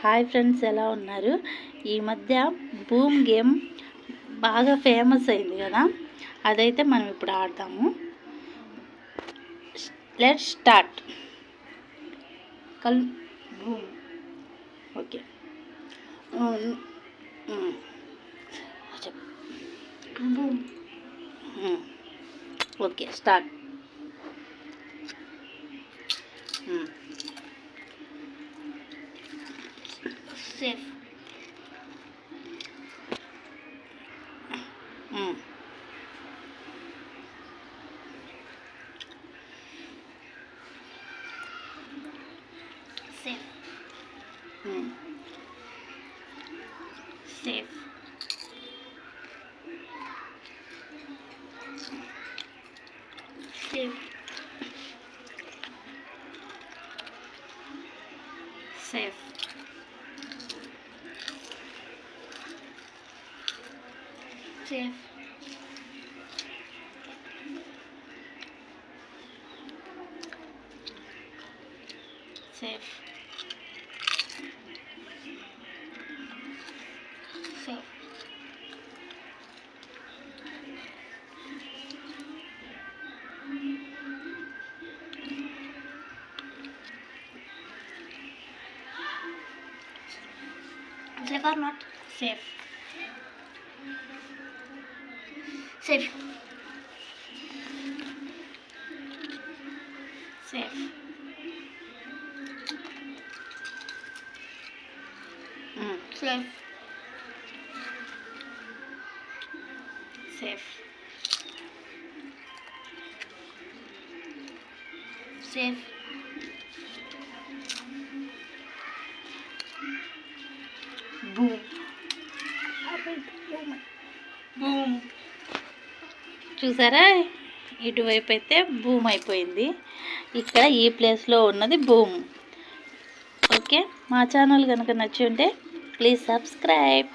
Hi friends, ఎలా ఉన్నారు? ఈ మధ్య బూమ్ గేమ్ బాగా ఫేమస్ అయింది కదా, అదైతే మనం ఇప్పుడు ఆడతాము. Let's start. Boom. Okay, boom. Okay, start. Safe. Safe. Safe. Safe. Safe. Safe. Safe. Safe. Safe or not? Safe. Safe. Safe. Safe. Safe. Safe. Boom. Boom. చూసారా, ఇటువైపు అయితే బూమ్ అయిపోయింది. ఇక్కడ ఈ ప్లేస్లో ఉన్నది బూమ్. ఓకే, మా ఛానల్ కనుక నచ్చి ఉంటే ప్లీజ్ సబ్స్క్రైబ్.